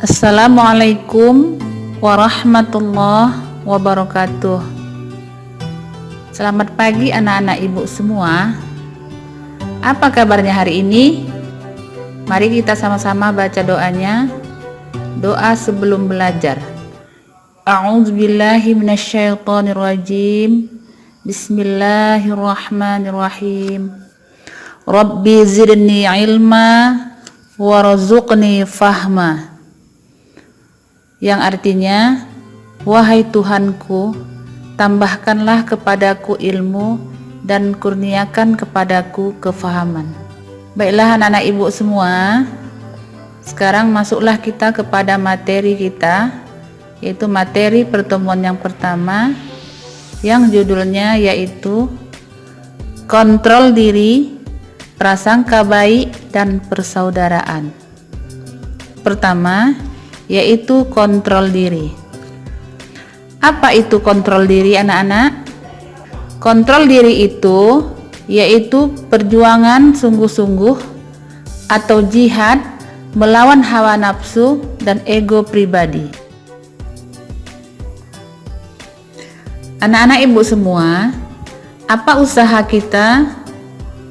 Assalamualaikum warahmatullahi wabarakatuh. Selamat pagi anak-anak ibu semua. Apa kabarnya hari ini? Mari kita sama-sama baca doanya. Doa sebelum belajar. A'udzubillahi minasyaitonirrajim. Bismillahirrahmanirrahim. Rabbi zidni ilma warzuqni fahma. Yang artinya, wahai Tuhanku, tambahkanlah kepadaku ilmu dan kurniakan kepadaku kefahaman. Baiklah anak-anak ibu semua, sekarang masuklah kita kepada materi kita, yaitu materi pertemuan yang pertama, yang judulnya yaitu kontrol diri, prasangka baik, dan persaudaraan. Pertama, yaitu kontrol diri. Apa itu kontrol diri anak-anak? Kontrol diri itu yaitu perjuangan sungguh-sungguh atau jihad melawan hawa nafsu dan ego pribadi. Anak-anak ibu semua, apa usaha kita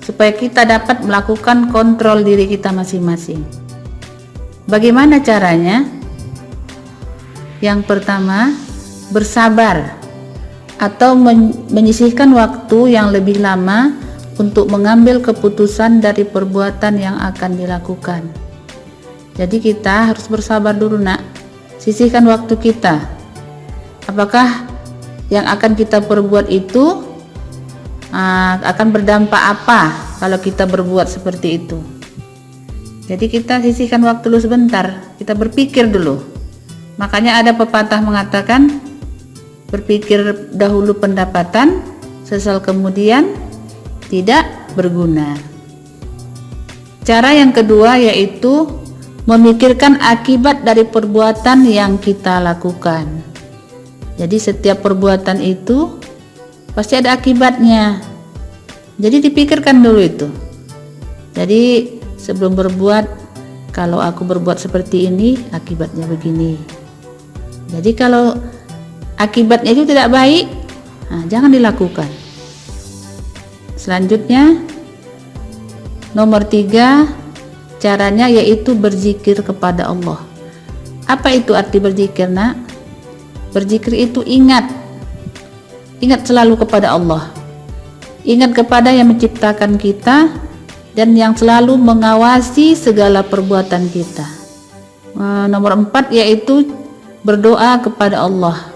supaya kita dapat melakukan kontrol diri kita masing-masing? Bagaimana caranya? Yang pertama, bersabar atau menyisihkan waktu yang lebih lama untuk mengambil keputusan dari perbuatan yang akan dilakukan. Jadi kita harus bersabar dulu nak, sisihkan waktu kita. Apakah yang akan kita perbuat itu akan berdampak apa kalau kita berbuat seperti itu? Jadi kita sisihkan waktu dulu sebentar, kita berpikir dulu. Makanya ada pepatah mengatakan, berpikir dahulu pendapatan, sesal kemudian tidak berguna. Cara yang kedua yaitu memikirkan akibat dari perbuatan yang kita lakukan. Jadi setiap perbuatan itu pasti ada akibatnya. Jadi dipikirkan dulu itu. Jadi sebelum berbuat, kalau aku berbuat seperti ini, akibatnya begini. Jadi kalau akibatnya itu tidak baik, jangan dilakukan. Selanjutnya, nomor 3, caranya yaitu berzikir kepada Allah. Apa itu arti berzikir nak? Berzikir itu ingat selalu kepada Allah, ingat kepada yang menciptakan kita dan yang selalu mengawasi segala perbuatan kita. Nomor 4 yaitu berdoa kepada Allah.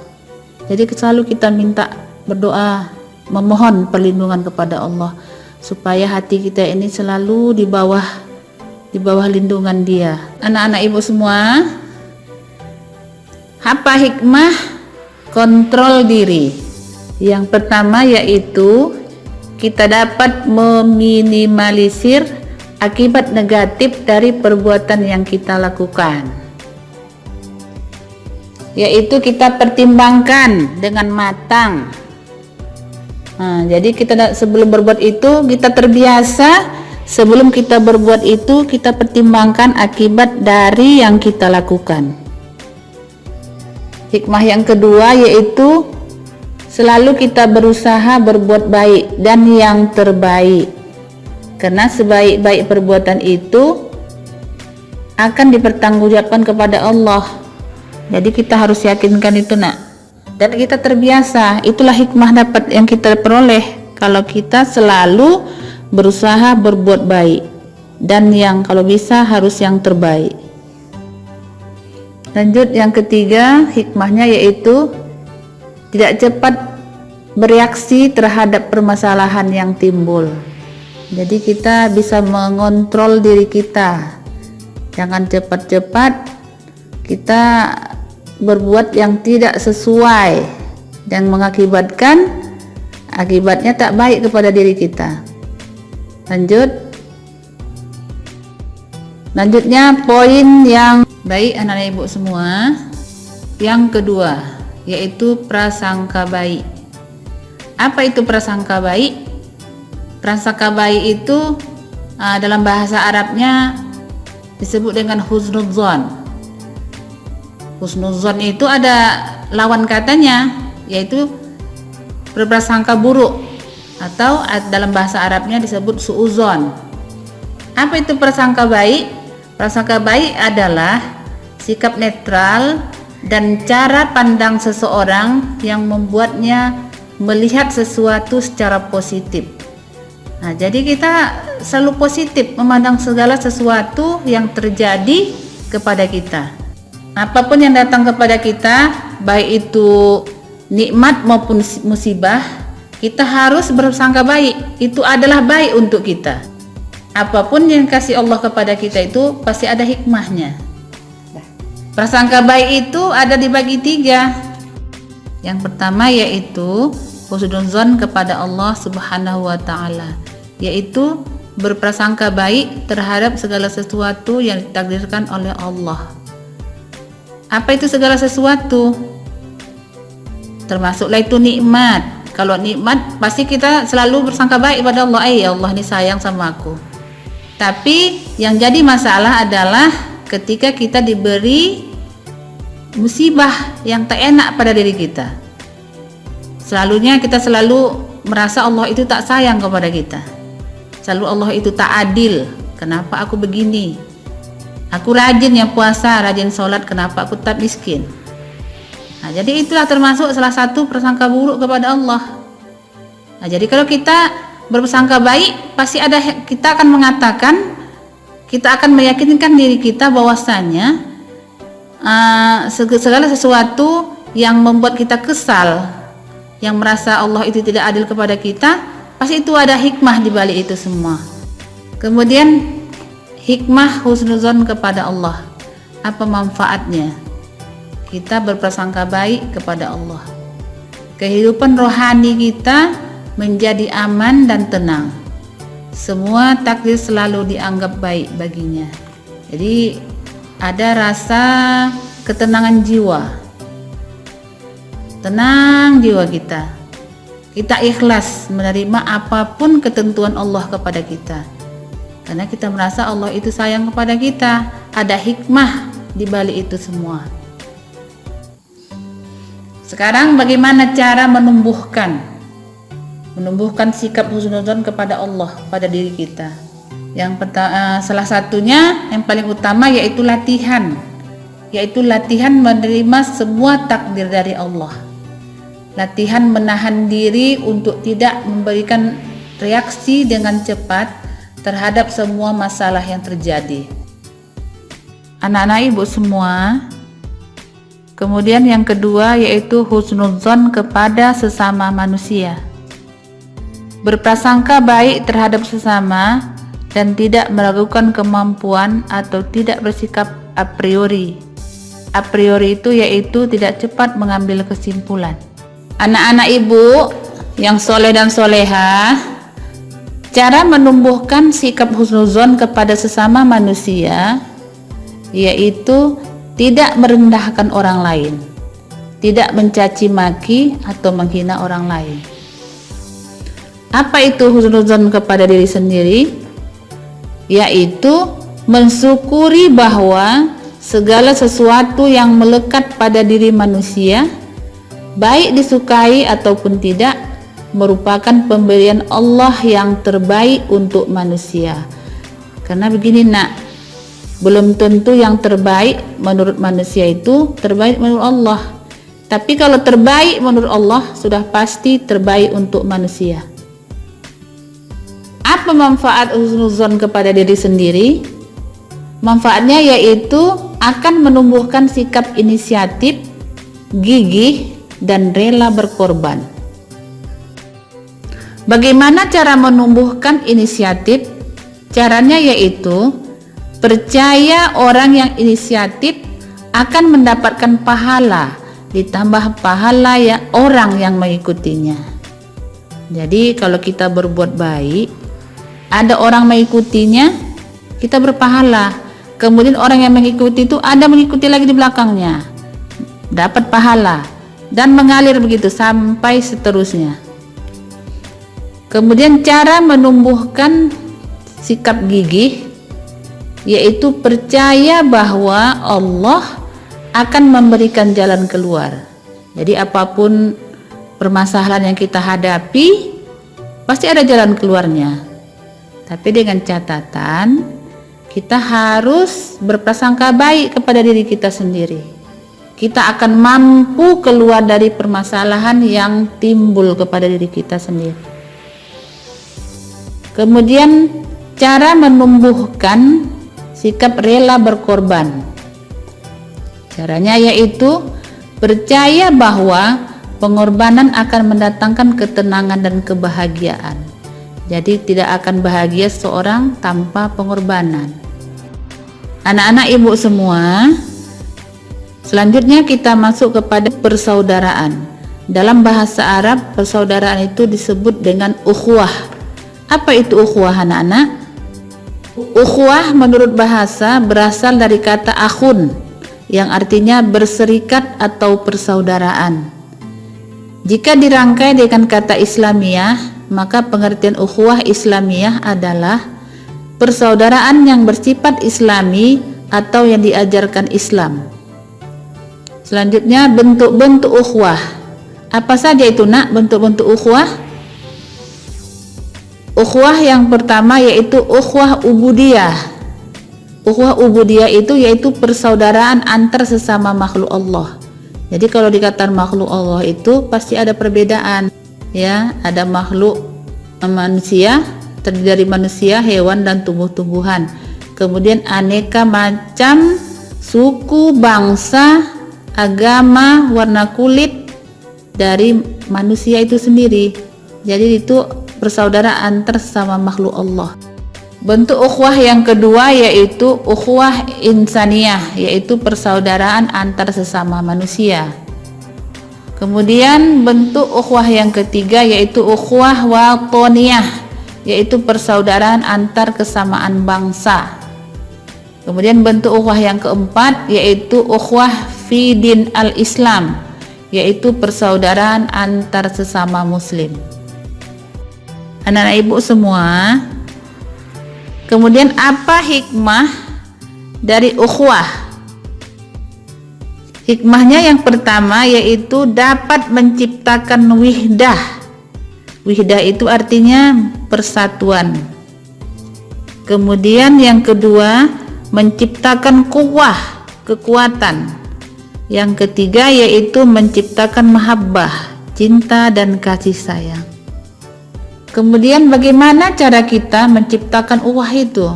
Jadi selalu kita minta berdoa, memohon perlindungan kepada Allah supaya hati kita ini selalu di bawah lindungan Dia. Anak-anak ibu semua, apa hikmah kontrol diri? Yang pertama yaitu kita dapat meminimalisir akibat negatif dari perbuatan yang kita lakukan, yaitu kita pertimbangkan dengan matang. Jadi kita sebelum berbuat itu kita terbiasa, sebelum kita berbuat itu kita pertimbangkan akibat dari yang kita lakukan. Hikmah yang kedua yaitu selalu kita berusaha berbuat baik dan yang terbaik, karena sebaik-baik perbuatan itu akan dipertanggungjawabkan kepada Allah. Jadi kita harus yakinkan itu nak, dan kita terbiasa. Itulah hikmah dapat yang kita peroleh kalau kita selalu berusaha berbuat baik dan yang kalau bisa harus yang terbaik. Lanjut yang ketiga, hikmahnya yaitu tidak cepat bereaksi terhadap permasalahan yang timbul. Jadi kita bisa mengontrol diri kita, jangan cepat-cepat kita berbuat yang tidak sesuai dan mengakibatkan akibatnya tak baik kepada diri kita. Lanjutnya poin yang baik anak-anak ibu semua, yang kedua yaitu prasangka baik. Apa itu prasangka baik? Prasangka baik itu dalam bahasa Arabnya disebut dengan husnudzon. Husnuzon itu ada lawan katanya, yaitu berprasangka buruk, atau dalam bahasa Arabnya disebut suuzon. Apa itu prasangka baik? Prasangka baik adalah sikap netral dan cara pandang seseorang yang membuatnya melihat sesuatu secara positif. Nah, jadi kita selalu positif memandang segala sesuatu yang terjadi kepada kita. Apapun yang datang kepada kita, baik itu nikmat maupun musibah, kita harus bersangka baik. Itu adalah baik untuk kita. Apapun yang kasih Allah kepada kita itu pasti ada hikmahnya. Prasangka baik itu ada dibagi 3. Yang pertama yaitu husnuzon kepada Allah Subhanahu wa Ta'ala, yaitu berprasangka baik terhadap segala sesuatu yang ditakdirkan oleh Allah. Apa itu segala sesuatu? Termasuklah itu nikmat. Kalau nikmat pasti kita selalu bersangka baik pada Allah. Ya Allah ini sayang sama aku. Tapi yang jadi masalah adalah ketika kita diberi musibah yang tak enak pada diri kita. Selalunya kita selalu merasa Allah itu tak sayang kepada kita. Selalu Allah itu tak adil. Kenapa aku begini? Aku rajin ya puasa, rajin sholat, kenapa aku tetap miskin? Nah, jadi itulah termasuk salah satu prasangka buruk kepada Allah. Nah, jadi kalau kita berprasangka baik, pasti ada, kita akan mengatakan, kita akan meyakinkan diri kita bahwasanya segala sesuatu yang membuat kita kesal, yang merasa Allah itu tidak adil kepada kita, pasti itu ada hikmah di balik itu semua. Kemudian hikmah husnuzon kepada Allah, apa manfaatnya? Kita berprasangka baik kepada Allah. Kehidupan rohani kita menjadi aman dan tenang. Semua takdir selalu dianggap baik baginya. Jadi ada rasa ketenangan jiwa. Tenang jiwa kita. Kita ikhlas menerima apapun ketentuan Allah kepada kita. Karena kita merasa Allah itu sayang kepada kita, ada hikmah di balik itu semua. Sekarang bagaimana cara menumbuhkan sikap husnuzon kepada Allah pada diri kita? Yang pertama, salah satunya yang paling utama yaitu latihan menerima semua takdir dari Allah. Latihan menahan diri untuk tidak memberikan reaksi dengan cepat terhadap semua masalah yang terjadi. Anak-anak ibu semua, kemudian yang kedua yaitu husnuzon kepada sesama manusia. Berprasangka baik terhadap sesama dan tidak meragukan kemampuan atau tidak bersikap a priori. A priori itu yaitu tidak cepat mengambil kesimpulan. Anak-anak ibu yang soleh dan solehah, cara menumbuhkan sikap husnuzon kepada sesama manusia yaitu tidak merendahkan orang lain, tidak mencaci maki atau menghina orang lain. Apa itu husnuzon kepada diri sendiri? Yaitu mensyukuri bahwa segala sesuatu yang melekat pada diri manusia, baik disukai ataupun tidak, merupakan pemberian Allah yang terbaik untuk manusia. Karena begini nak, belum tentu yang terbaik menurut manusia itu terbaik menurut Allah. Tapi kalau terbaik menurut Allah, sudah pasti terbaik untuk manusia. Apa manfaat husnuzon kepada diri sendiri? Manfaatnya yaitu akan menumbuhkan sikap inisiatif, gigih, dan rela berkorban. Bagaimana cara menumbuhkan inisiatif? Caranya yaitu percaya orang yang inisiatif akan mendapatkan pahala, ditambah pahala ya orang yang mengikutinya. Jadi kalau kita berbuat baik, ada orang mengikutinya, kita berpahala. Kemudian orang yang mengikuti itu ada mengikuti lagi di belakangnya, dapat pahala, dan mengalir begitu sampai seterusnya. Kemudian cara menumbuhkan sikap gigih yaitu percaya bahwa Allah akan memberikan jalan keluar. Jadi apapun permasalahan yang kita hadapi, pasti ada jalan keluarnya. Tapi dengan catatan, kita harus berprasangka baik kepada diri kita sendiri. Kita akan mampu keluar dari permasalahan yang timbul kepada diri kita sendiri. Kemudian cara menumbuhkan sikap rela berkorban. Caranya yaitu percaya bahwa pengorbanan akan mendatangkan ketenangan dan kebahagiaan. Jadi tidak akan bahagia seorang tanpa pengorbanan. Anak-anak ibu semua, selanjutnya kita masuk kepada persaudaraan. Dalam bahasa Arab, persaudaraan itu disebut dengan ukhuwah. Apa itu ukhuwah, anak-anak? Ukhuwah menurut bahasa berasal dari kata akhun, yang artinya berserikat atau persaudaraan. Jika dirangkai dengan kata Islamiyah, maka pengertian ukhuwah Islamiyah adalah persaudaraan yang bersifat Islami atau yang diajarkan Islam. Selanjutnya bentuk-bentuk ukhuwah. Apa saja itu, nak, bentuk-bentuk ukhuwah? Ukhuwah yang pertama yaitu ukhuwah ubudiyah. Ukhuwah ubudiyah itu yaitu persaudaraan antar sesama makhluk Allah. Jadi kalau dikatakan makhluk Allah itu pasti ada perbedaan, ya. Ada makhluk manusia, terdiri dari manusia, hewan dan tumbuh-tumbuhan. Kemudian aneka macam suku, bangsa, agama, warna kulit dari manusia itu sendiri. Jadi itu persaudaraan antar sesama makhluk Allah. Bentuk ukhuwah yang kedua yaitu ukhuwah insaniyah, yaitu persaudaraan antar sesama manusia. Kemudian bentuk ukhuwah yang ketiga yaitu ukhuwah watoniyah, yaitu persaudaraan antar kesamaan bangsa. Kemudian bentuk ukhuwah yang keempat yaitu ukhuwah fi din al-Islam, yaitu persaudaraan antar sesama muslim. Anak-anak ibu semua, kemudian apa hikmah dari ukhuwah? Hikmahnya yang pertama yaitu dapat menciptakan wihdah. Wihdah itu artinya persatuan. Kemudian yang kedua, menciptakan kuwah, kekuatan. Yang ketiga yaitu menciptakan mahabbah, cinta dan kasih sayang. Kemudian bagaimana cara kita menciptakan ukhuwah itu?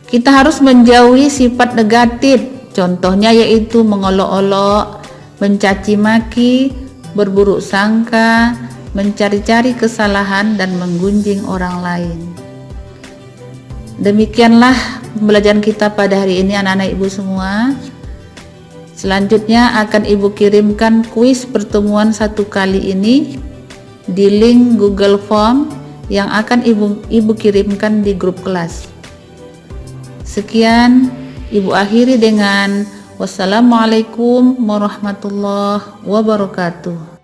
Kita harus menjauhi sifat negatif. Contohnya yaitu mengolok-olok, mencaci maki, berburuk sangka, mencari-cari kesalahan dan menggunjing orang lain. Demikianlah pembelajaran kita pada hari ini, anak-anak ibu semua. Selanjutnya akan ibu kirimkan kuis pertemuan 1 kali ini di link Google Form yang akan ibu kirimkan di grup kelas. Sekian, ibu akhiri dengan wassalamualaikum warahmatullahi wabarakatuh.